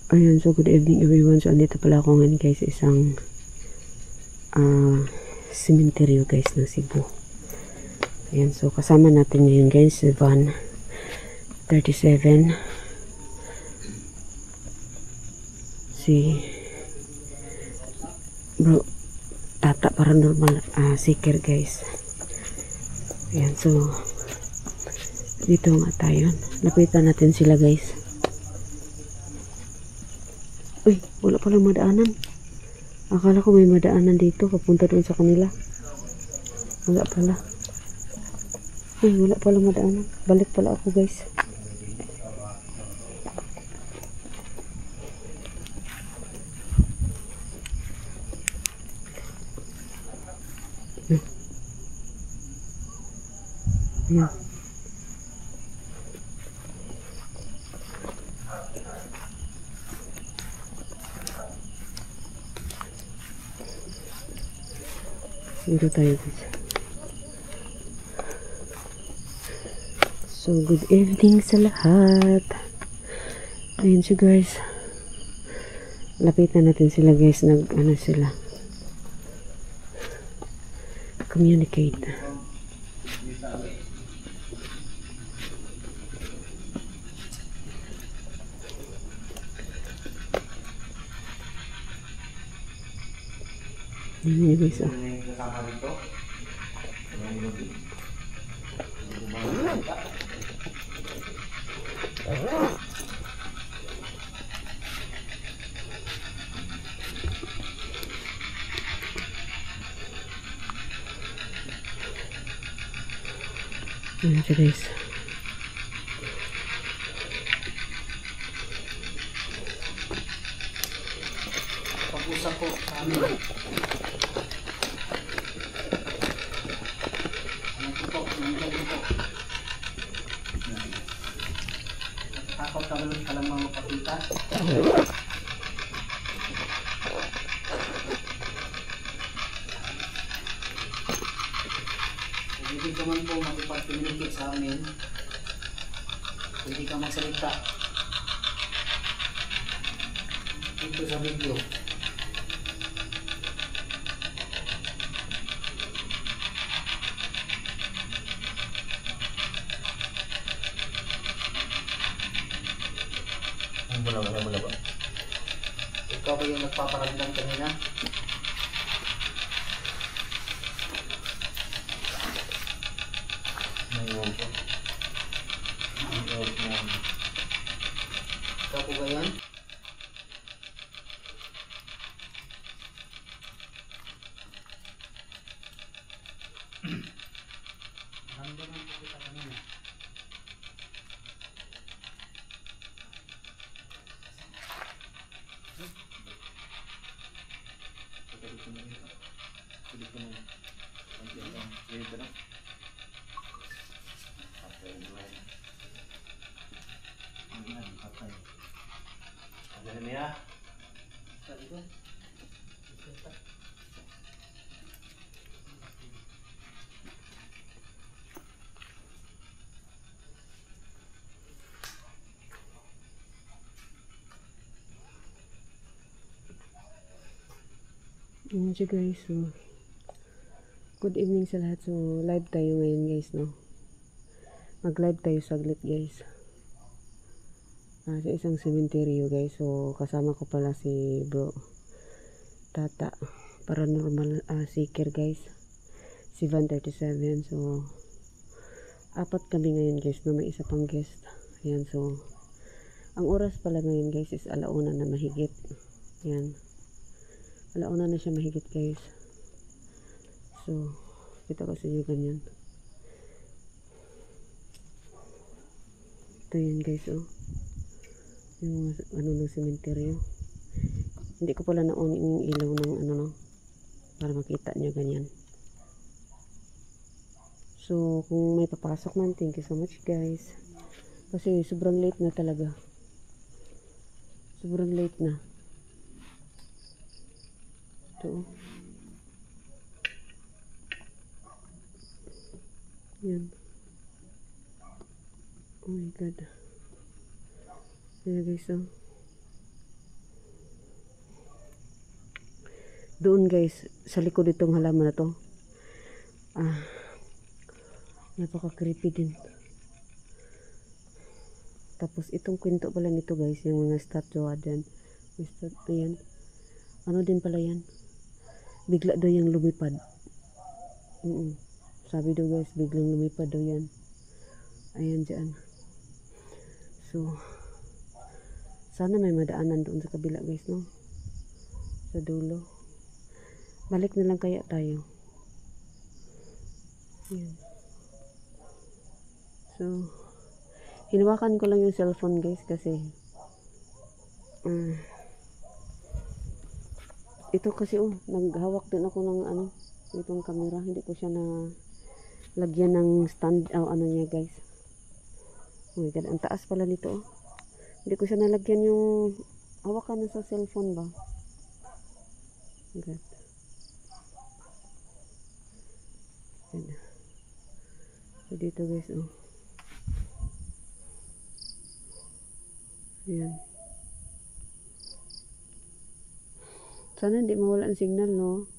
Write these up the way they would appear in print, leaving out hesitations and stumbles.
Ayun, so good evening everyone. So andito pala ako ngayon guys sa isang cemetery guys ng Cebu. Ayan, so kasama natin ngayon guys si Van 37, si Bro Tata Paranormal Seeker guys. Ayan, so dito nga tayo. Lapitan natin sila guys. Uy, wala palang madaanan. Akala ko may madaanan dito papunta doon sa kanila. Wala pala. Uy, wala palang madaanan. Balik pala ako guys. Ayan. Dito tayo guys. So good evening sa lahat. Ayun siya guys. Lapitan natin sila guys. Ano sila. Communicate. Ayun yun guys. Ayan siya guys. Pag-usap po sa amin. Takot ka lang mga mapakita. Pwede ka man po makipag-communicate sa amin. Pwede ka magsalita dito sa video. Mula ba? Ikaw ba yung nagpaparamdam kanina? Ikaw po ba yan? Naramdaman po kita kanina. Ayan siya guys. So, good evening sa lahat. So, live tayo ngayon guys, no? Mag-live tayo saglit guys. Sa isang sementeryo guys. So, kasama ko pala si Bro Tata Paranormal Seeker guys. Si Van 37. So, apat kami ngayon guys, no? May isa pang guest. Ayan, so, ang oras pala ngayon guys is 1:00 na mahigit. Ayan. 1:00 na siya mahigit guys. So, kita ko sa inyo ganyan. Ito yun guys, oh. Yung ano ng sementeryo. Hindi ko pala na-on yung ilaw ng ano, no, para makita nyo ganyan. So, kung may papasok man, thank you so much guys. Kasi sobrang late na talaga. Sobrang late na. Ito. Yan. Oh my god. Ayan guys, oh. Doon guys, sa likod itong halaman na to. Napaka-creepy din. Tapos itong kwento pala nito guys, yung mga statue dyan. Ayan. Ano din pala yan? Bigla daw yung lumipad. Sabi daw guys, biglang lumipad daw yan. Ayan dyan. So, sana may madaanan doon sa kabila guys, no? Sa dulo. Balik na lang kaya tayo. Ayan. So, hinawakan ko lang yung cellphone guys kasi ito kasi naghawak din ako ng itong camera. Hindi ko siya na lagyan ng stand niya guys. Oh my god, ang taas pala nito. Hindi ko siya nalagyan yung hawakan na sa cellphone ba. God. So dito guys Ayan. Sana hindi mawala ang signal, no?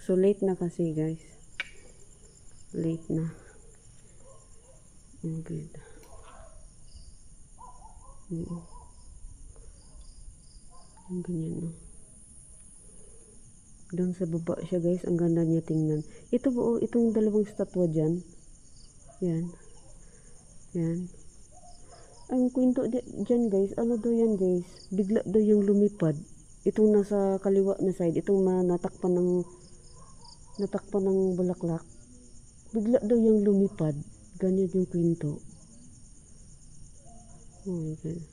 So, late na kasi, guys. Late na. Oh, good. Ang ganyan, no? Doon sa baba siya, guys. Ang ganda niya tingnan. Ito po, itong dalawang statwa dyan. Yan. Yan. Ang kwento dyan guys, ano daw yan guys, bigla daw yung lumipad. Itong nasa kaliwa na side, itong natakpan ng bulaklak. Bigla daw yung lumipad. Ganyan yung kwento. Oh my god.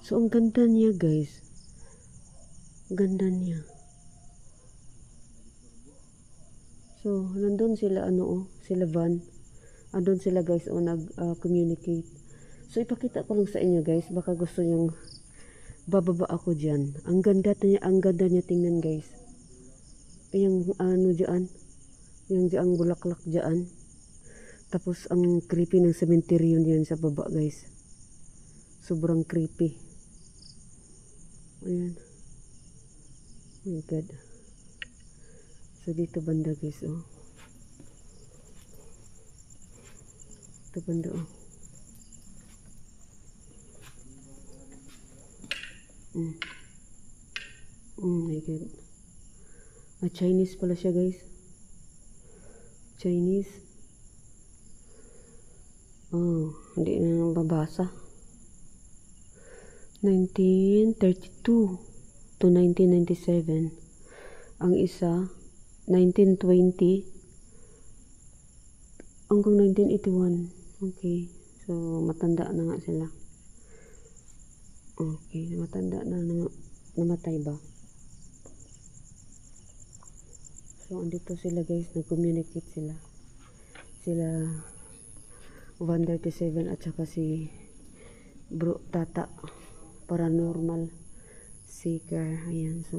So ang ganda niya guys. Ganda niya. So nandun sila sila Van. Andun sila guys nag-communicate. So ipakita ko lang sa inyo guys, baka gusto nyong bababa ako dyan. Ang ganda niya tingnan guys. Yung dyan, yung dyan bulaklak dyan. Tapos ang creepy ng cemetery yun sa baba guys. Sobrang creepy. Ayan. Oh my god. So dito banda guys Ito banda Oh my god. Chinese pala siya guys. Chinese. Hindi na babasa. 1932 to 1997. Ang isa 1920 hanggang 1981. Okay. So, matanda na nga sila. Okay. Matanda na namatay ba? So, andito sila guys. Nag-communicate sila. Sila 137 at saka si Bro Tata. Paranormal seeker. Ayan. So,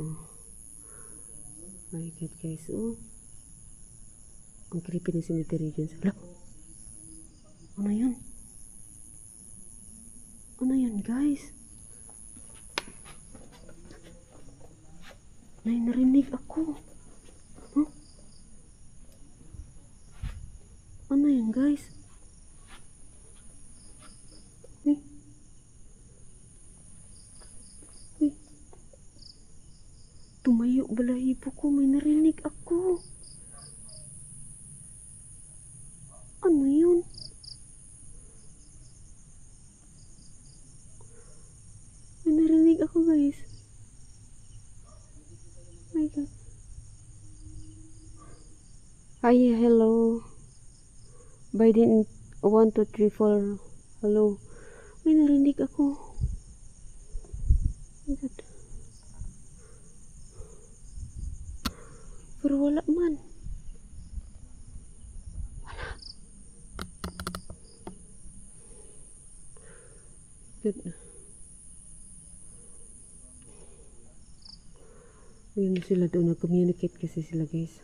my god guys. Ang creepy ng cemetery dyan. Hala. Ano yun? Ano yun guys? May narinig ako. Huh? Ano yun guys? Tumayo balahibo ko. May narinig ako. Ano yun? May narinig ako guys. Oh my god. Hi, hello. Biden 1, 2, 3, 4. Hello. May narinig ako. Oh my god. Pero wala man. Wala. Good. Ayan sila doon. Nag-communicate kasi sila guys.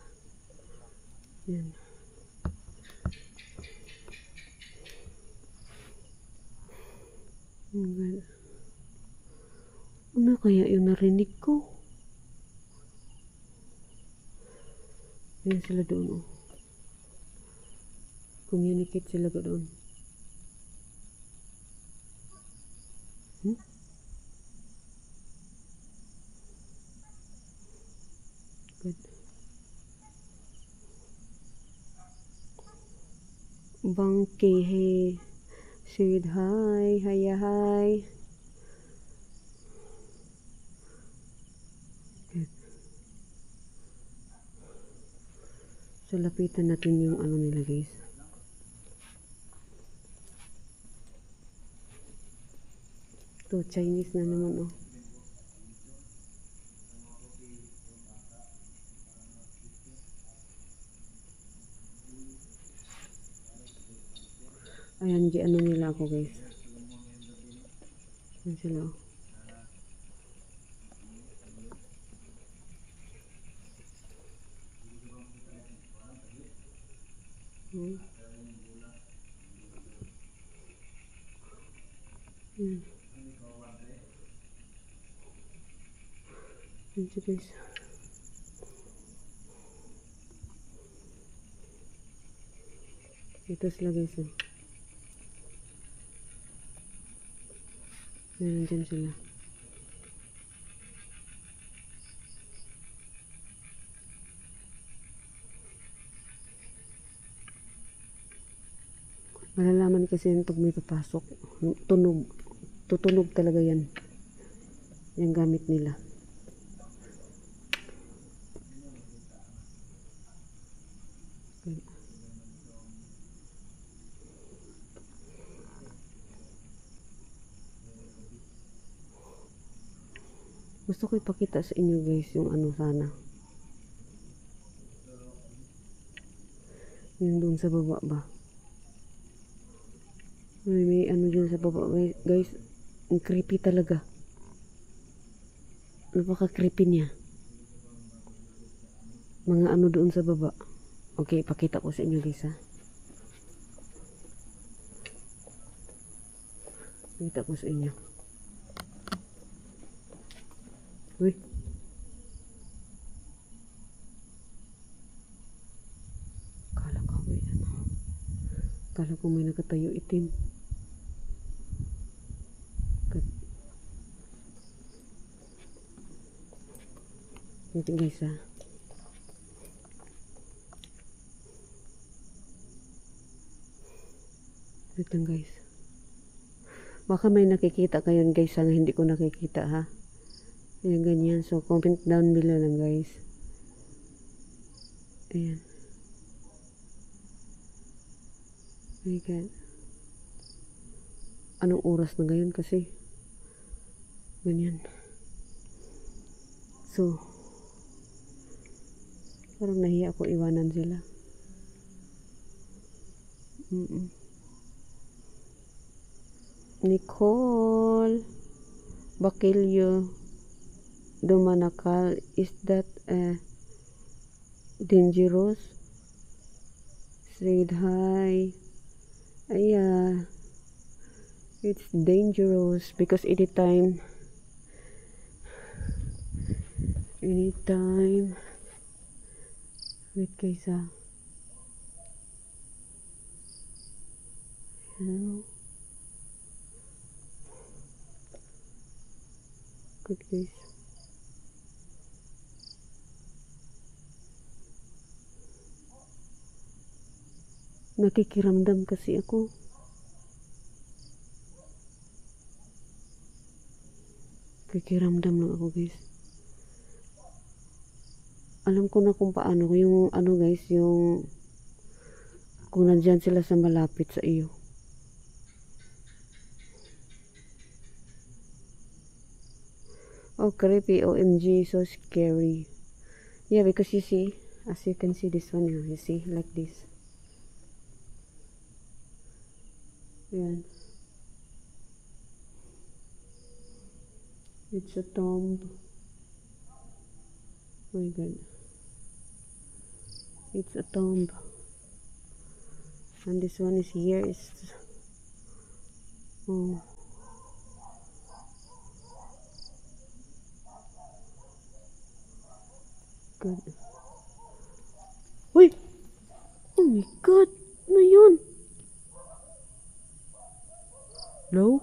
Ayan. Oh my god. Ano kaya yung narinig ko? Ayan sila doon, oh. Communicate sila doon. Good. Bangke, hey. Said hi. Hiya, hi. Good. So, lapitan natin yung ano nila, guys. To Chinese na naman, oh. Ayan, ano nila ako, guys. Ayan sila, oh. Ayan. Ayan. Ayan siya, guys. Ito sila, guys, oh. Ayan, dyan sila. Malalaman kasi yan pag may papasok. Tunog. Tutunog talaga yan. Yung gamit nila. Okay. Gusto ko ipakita sa inyo, guys, yung ano sana. Yung doon sa baba ba. May ano dyan sa baba, guys. Ang creepy talaga. Napaka-creepy niya. Mga ano doon sa baba. Okay, pakita ko sa inyo, guys, ha. Pakita ko sa inyo. Uy. Kala ko may ano. Kala ko may nakatayo itim. Ito, guys, ha. Ito lang, guys. Baka may nakikita kayo, guys, ha, hindi ko nakikita, ha. Ayan, ganyan. So, comment down below lang, guys. Ayan. Oh my God. Anong oras na ngayon kasi? Ganyan. So, parang nahiya ako iwanan sila. Nicole Bakilyo Dumanakal, is that dangerous? Said hi. Yeah, it's dangerous because anytime wait, guys, ha. Ano? Good, guys. Nakikiramdam kasi ako. Nakikiramdam lang ako, guys. Alam ko na kung paano. Yung ano, guys, yung kung nandyan sila sa malapit sa iyo. Oh, creepy. OMG, so scary. Yeah, because you see, as you can see this one, you see, like this. Ayan. It's a tomb. Oh my God. It's a tomb. And this one is here. Oh. God. Uy! Oh my God! Ano yun? Hello?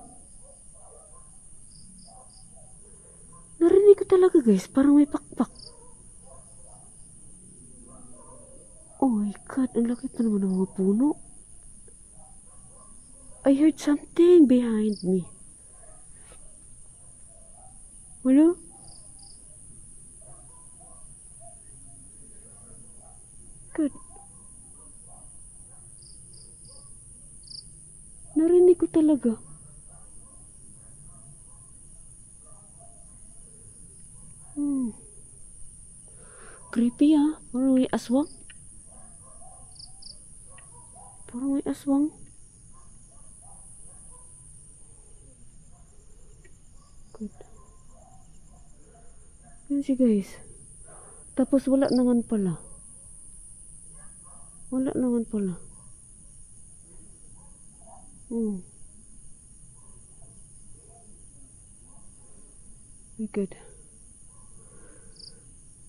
Narinig ko talaga guys, parang may pakpak. Oh my God, ang laki pa naman ng mga puno. I heard something behind me. Hello? God. Narinig ko talaga. Creepy ah. Parang may aswang. Parang may aswang. God. Yan siya guys. Tapos wala naman pala. Wala naman pala. My God.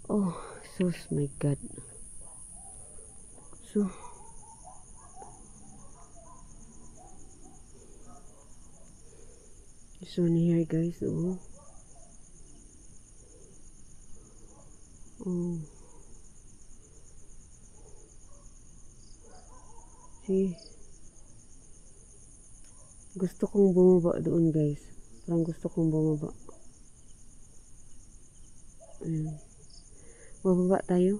Oh, so my God. So, this one here guys. Oh. Oh. See. Gusto kong bumaba doon guys. Parang gusto kong bumaba. Ayan. Bababa tayo.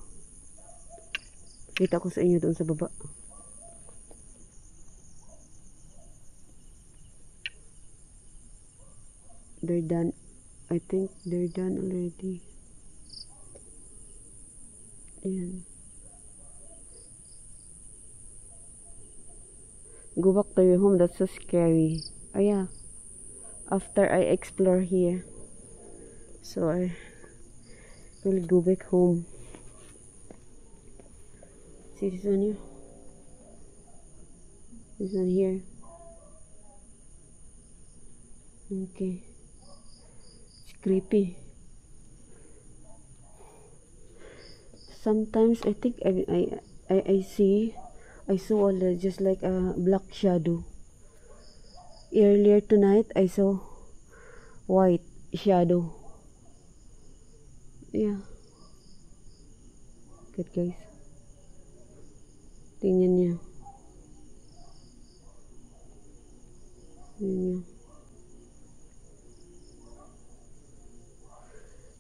Kita ko sa inyo doon sa baba. They're done. I think they're done already. Ayan. Go back to your home. That's so scary. Oh yeah. After I explore here. So I will go back home. See this one here? This one here. Okay. It's creepy. Sometimes I think I saw just like a black shadow. Earlier tonight I saw white shadow. Yeah. Good guys. Tingnan niyo. Tingnan niyo.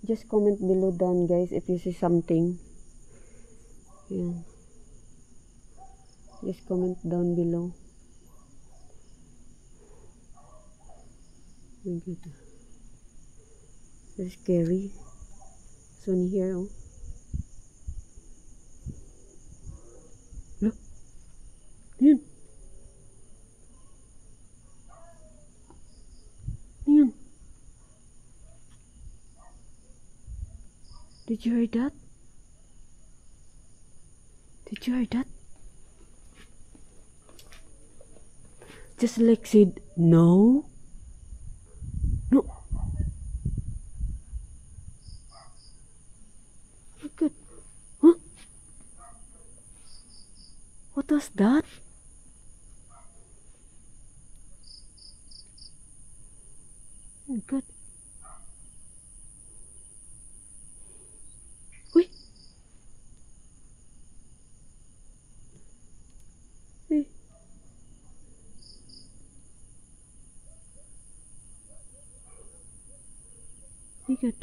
Just comment below down guys if you see something. Yeah. Just comment down below. Oh my God. So scary. So here, oh. Look. Yun. Yun. Did you hear that? Did you hear that? Just like said, no. No. Look at. Huh? What was that? Oh God. Wait. Hey. Hey, God.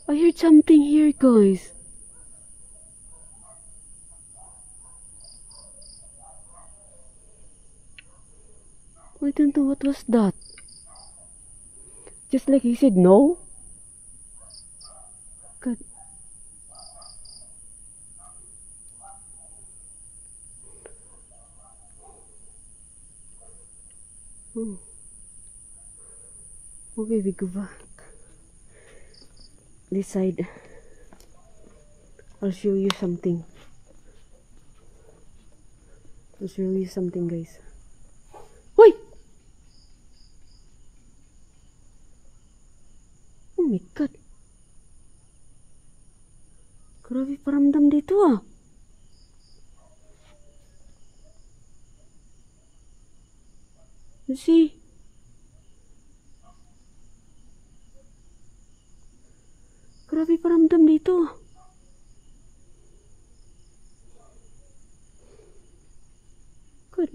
I heard something here, guys. I don't know what was that. Just like he said no. God. Oh. Okay, we go back. This side. I'll show you something. I'll show you something, guys. Wait! my God. Grabe paramdam dito ah. See? Grabe paramdam dito. Good.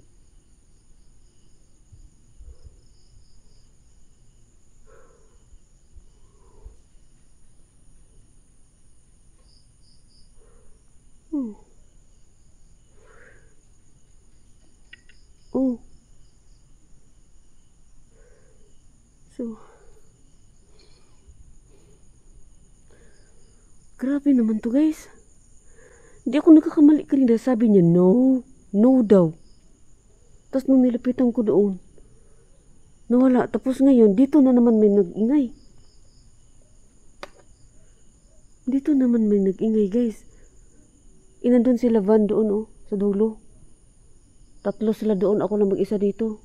Oh. So, grabe naman to guys. Hindi ako nagkakamali kanina. Sabi niya, no. No daw. Tapos nung nilapitan ko doon, nawala. Tapos ngayon, dito na naman may nag-ingay. Dito naman may nag-ingay guys. Inandun sila van doon oh, sa dulo. 3 sila doon. Ako lang mag-isa dito.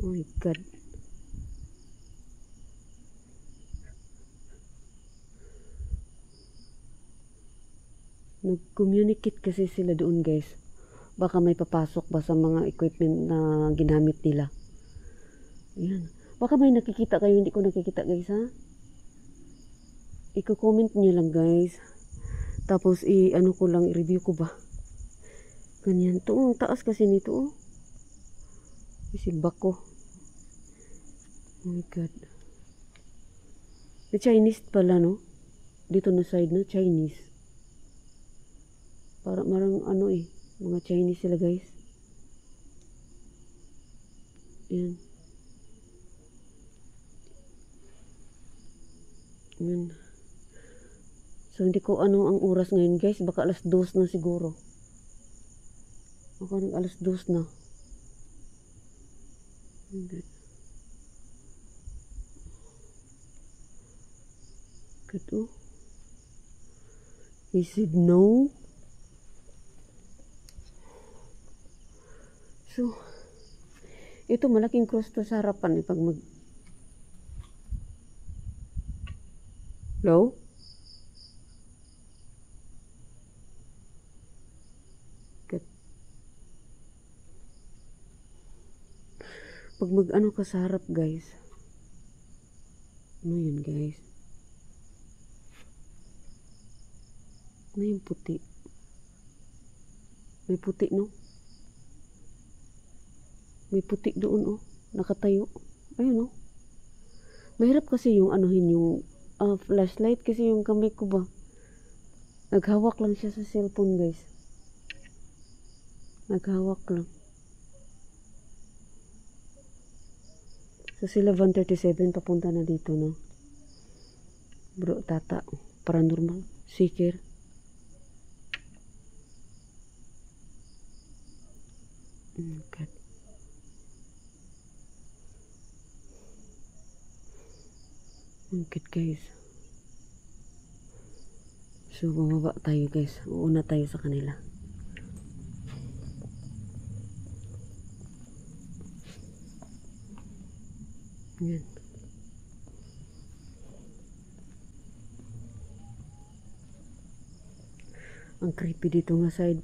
Oh my God. Nag-communicate kasi sila doon guys. Baka may papasok ba sa mga equipment na ginamit nila. Ayan. Baka may nakikita kayo, hindi ko nakikita guys ha. Iko-comment nyo lang guys. Tapos ano ko lang, i-review ko ba. Ganyan. Ito ang taas kasi nito oh. Isibak ko. Oh my God. The Chinese pala no. Dito na side no, Chinese. Para marang ano mga Chinese sila guys. Yan. Yan. So hindi ko ano ang oras ngayon guys, baka 2:00 na siguro. Baka 2:00 na. Good. Good oh. He said no. So, ito malaking cross to sa harapan pag mag Hello? Good. Pag mag ano ka sa harap guys. Ano yun guys? Ano yung puti? May puti no? May puti doon oh, nakatayo. Ayun oh. Mahirap kasi yung anuhin yung flashlight kasi yung kamay ko ba. Naghawak lang siya sa cellphone guys. Naghawak lang. So sila 137 papunta na dito no. Bro, tata, paranormal, seeker. God. Good guys. So bababa tayo guys. Uuna tayo sa kanila. Yan. Ang creepy dito nga side.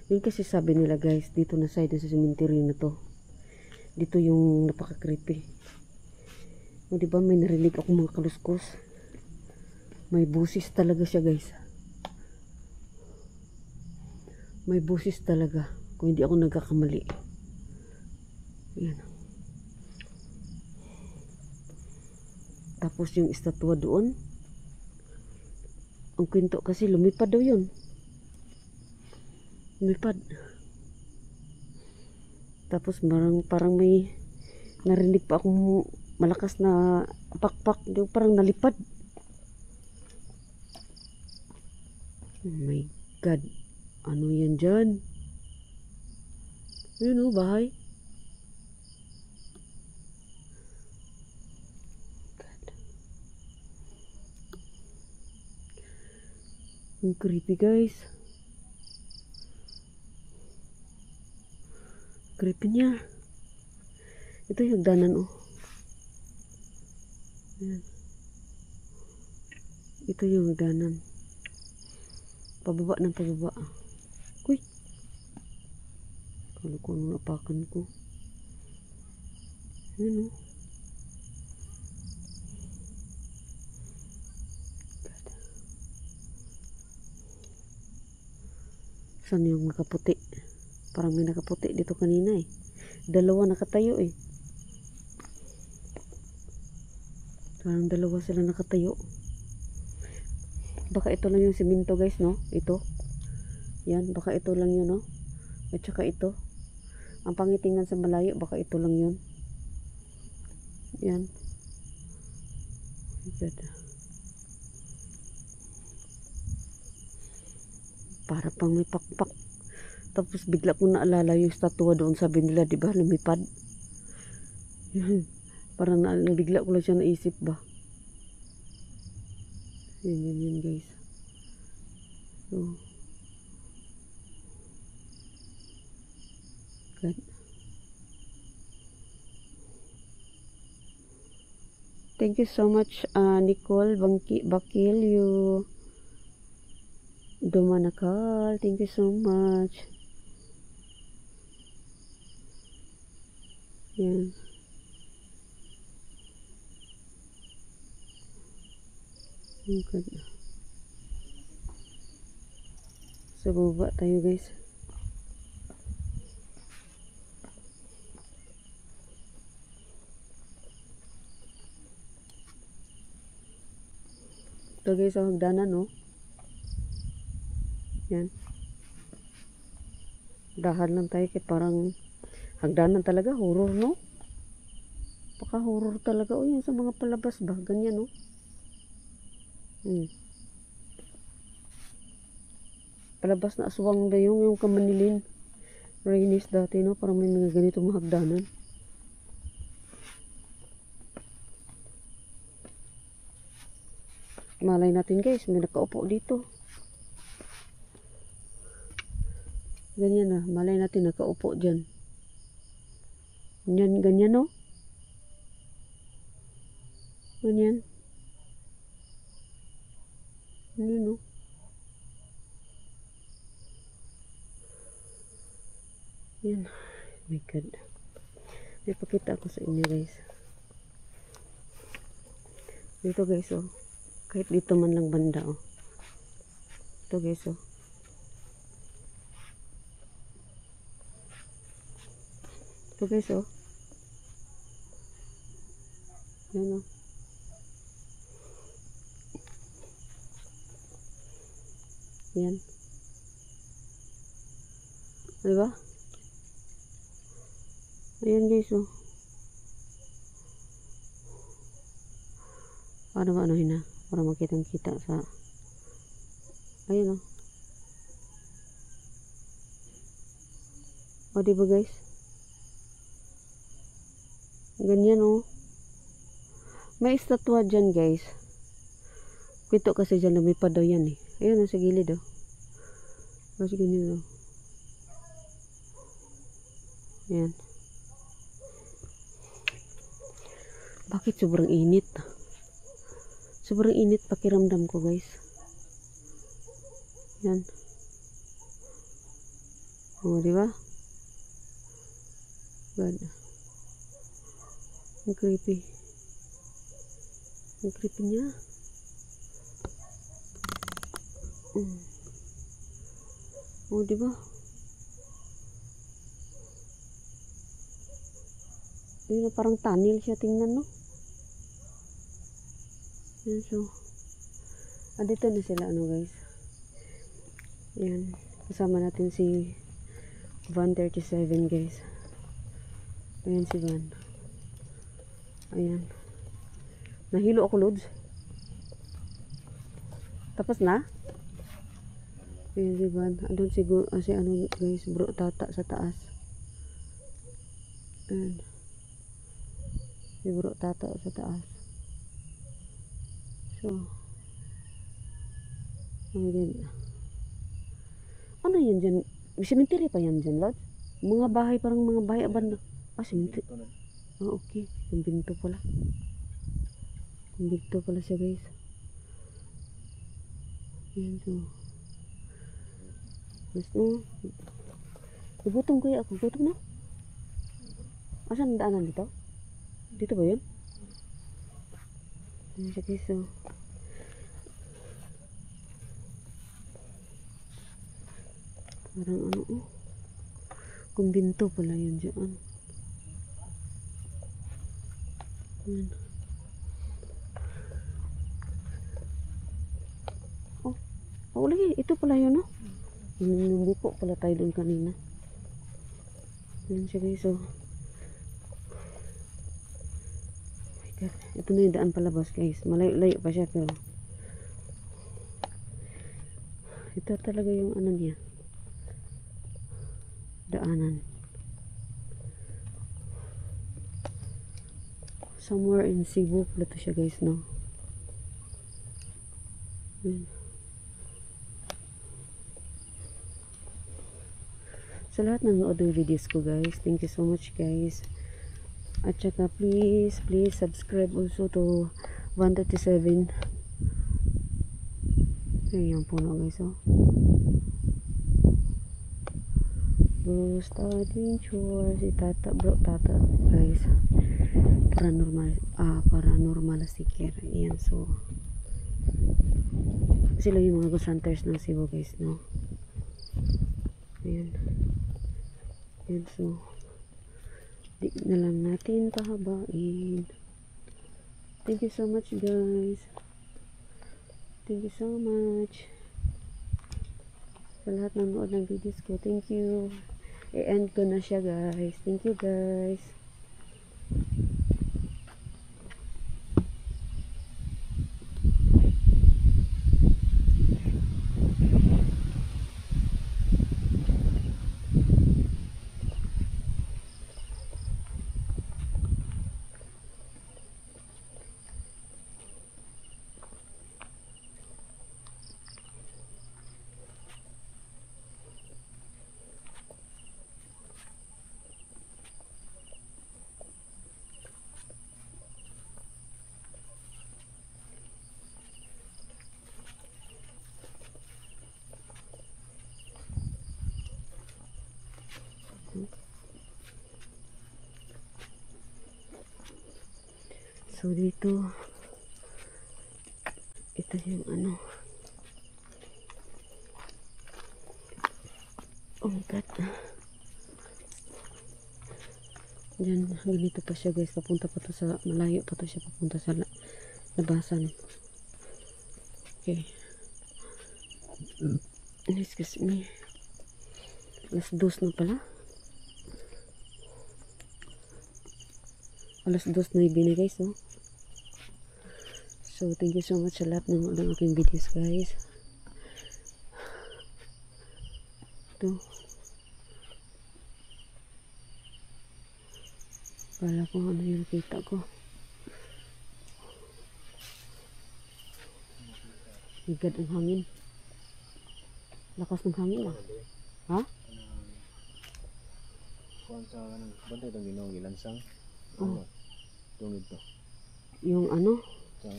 Yun kasi sabi nila guys, dito na side sa cemetery na to. Dito yung napaka-creepy. O diba may narinig ako mga kaluskos. May busis talaga siya guys. May busis talaga. Kung hindi ako nagkakamali. Yan. Tapos yung estatwa doon. Ang kwento kasi lumipad daw yun. Lumipad. Tapos parang may narinig pa akong malakas na pakpak. Parang nalipad. Oh my God. Ano yan dyan? Yun o, bahay. Ang creepy guys. Creepy niya. Ito yung hagdanan, oh. Ayan. Ito yung hagdanan. Pababa ng pababa. Uy! Kala ko anong napakan ko. Ayan, oh. Saan yung nakaputi? Parang may nakaputi dito kanina eh. Dalawa nakatayo eh. Parang dalawa sila nakatayo. Baka ito lang yung simento guys, no? Ito. Yan, baka ito lang yun, no? At saka ito. Ang pangitingnan sa malayo, baka ito lang yun. Yan. Good. Para pang may pakpak. Tapos bigla ko naalala yung statua doon, sabi nila, di ba, lumipad. Parang bigla ko lang siya naisip ba. Yan guys. So, good. Thank you so much, Nicole Bakil, you Dumanakal. Thank you so much. Yan. Good. So, baba tayo guys. Ito guys, ang hagdanan, no? Yan. Dahan lang tayo kaya parang hagdanan talaga, horror, no? Baka horror talaga. O yan sa mga palabas ba? Ganyan, no? Palabas na aswang ba yung Kamanilin. Rainis dati, no? Parang may mga ganito mga hagdanan. Malay natin guys, may nakaupo dito. Ganyan na, malay natin nakaupo dyan. Ganyan, no? Ganyan. Ganyan, no? Yan. Oh my God. May pakita ako sa inyo guys. Dito guys, oh. Kahit dito man lang banda, oh. Ito guys, oh. Ito guys, oh. Yan, oh. Yan. Diba? Ayan guys, oh. Para ano-anuhin na. Para makitang-kita sa... Ayan, oh. O, diba guys? Ganyan, oh. May estatwa dyan, guys. Kwento kasi dyan, lumipad daw yan, eh. Ayun, oh, sa gilid, oh. Kasi ganyan, oh. Ayan. Bakit sobrang init? Sobrang init pakiramdam ko, guys. Yan. O, diba? God. Ang creepy. Ang creepy niya. O, diba? Ayun, parang tunnel siya, tingnan, no? Yan, so. Dito na sila, ano, guys. Yan. Kasama natin si Van 37, guys. Ayan si Van. Ayan. Nahilo ako, Lods. Tapos na? Ayan si Van. Andun si ano, guys, bro, tata sa taas. Ayan. Si bro, tata sa taas. So. Ayan. Ano yan dyan? Cemetery pa yan dyan, Lods? Mga bahay, parang mga bahay abandon. Cemetery. Oh, okay. Kumbinto pala. Kumbinto pala siya guys. Yan so. Gusto. Gutom kuya ako. Gutom na. Asan ang daanan dito? Dito ba yun? Yan siya guys so. Parang ano oh. Kumbinto pala yun dyan. Yan. Oh, lagi. Ito pala yun, no? Hindi po pala tayo doon kanina. Yan siya guys, oh. Oh my God. Ito na yung daan palabas, guys. Malayo-layo pa siya, pero ito talaga yung ano niya. Daanan. Somewhere in Cebu pala to siya, guys, no? Yan. Sa lahat ng nanood ng videos ko guys, thank you so much guys. At saka please subscribe also to 137. Ayan puno guys oh. Bruce Adventure, si Tata guys. Paranormal sticker. Ayan so. Sila yung mga ghost hunters ng Cebu guys no. Ayan. Ayan so. Di na lang natin pahabain. Thank you so much guys. Thank you so much. Sa lahat ng nood ng videos ko. Thank you. I-end ko na siya guys. Thank you guys. So dito ito yung ano, oh my God, dyan ganito pa siya guys, papunta pa to sa malayo pa to siya, papunta sa labasan. Okay, excuse me, alas 2 na pala, alas 2 na ibigay guys oh. So thank you so much sa lahat ng aking videos guys. Ito kala ko ano yung kita ko. Higad ang hangin, lakas ng hangin ah. Ha? Kung sa bantay itong ginong gilansang Oh. Tungod to Yung ano? sa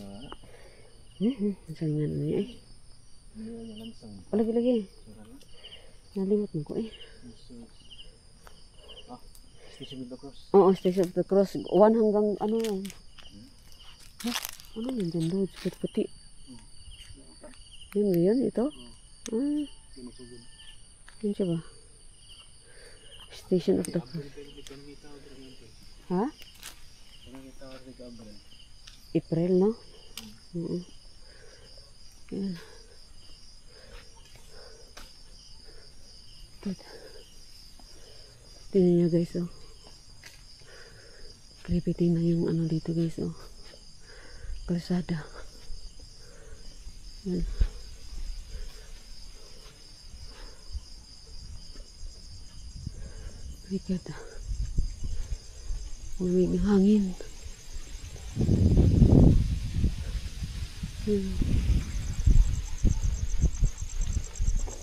Salingan ano niya eh. hindi yung lansang Lagi. sura na Nalimot mo ko eh. Station of the Cross. Oo, Station of the Cross. 1 hanggang ano yan? Ano yun dyan doon? Puti. Yun ba yun? Ito? Yun siya ba? Station of the Cross. Ha? April, no? Yan. Good. Tingnan nyo guys, oh. Creepy na yung ano dito guys, oh. Kalsada. Yan. My God. Uwi ng hangin.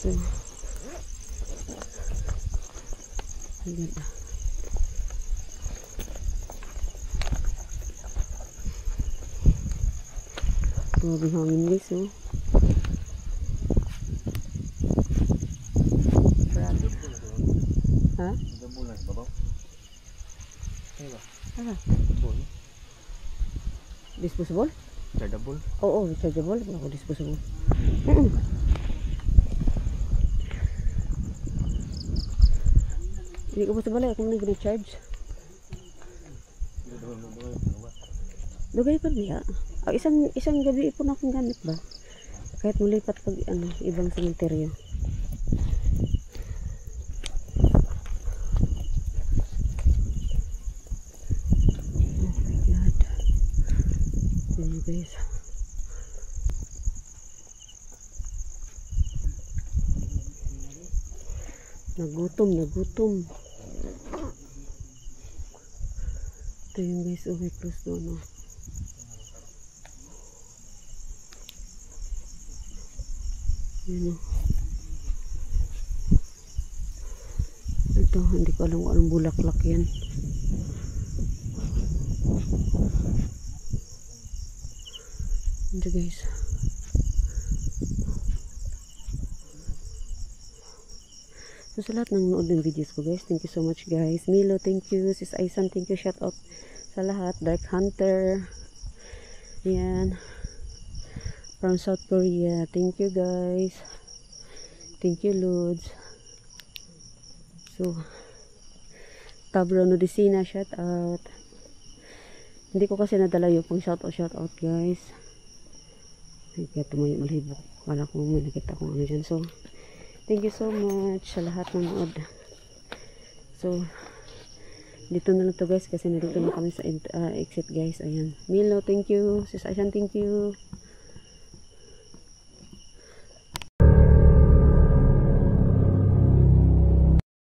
So, my God. Grabe hangin guys, oh. Grabe. Ha? Double na sa babaw. Ay ba? Ano? Double. Disposable? Double. Oo, rechargeable. Ako disposable. Hindi ko basta balay. Kung nag-recharge. Dugay pa niya. Isang gabi po na akong gamit ba? Kahit mulipat pag ibang sementeryo. Guys, nagutom ito yung guys, okay, close doon, no? Yun, no? Ito, hindi ko alam kung anong bulaklak yan. Ito guys. So sa lahat ng nood ng videos ko guys, thank you so much guys. Milo, thank you. Sis Aisan, thank you. Shout out sa lahat. Dark Hunter. Yan. From South Korea. Thank you guys. Thank you Lods. So Tabro Nudicina, shout out. Hindi ko kasi nadala yung pang shout out guys. Kaya tumayo malibok. Wala ko may nakita kung ano dyan. So, thank you so much sa lahat ng nood. So, dito na lang to guys kasi nandito na kami sa exit guys. Ayan. Milo, thank you. Sis Aishan, thank you.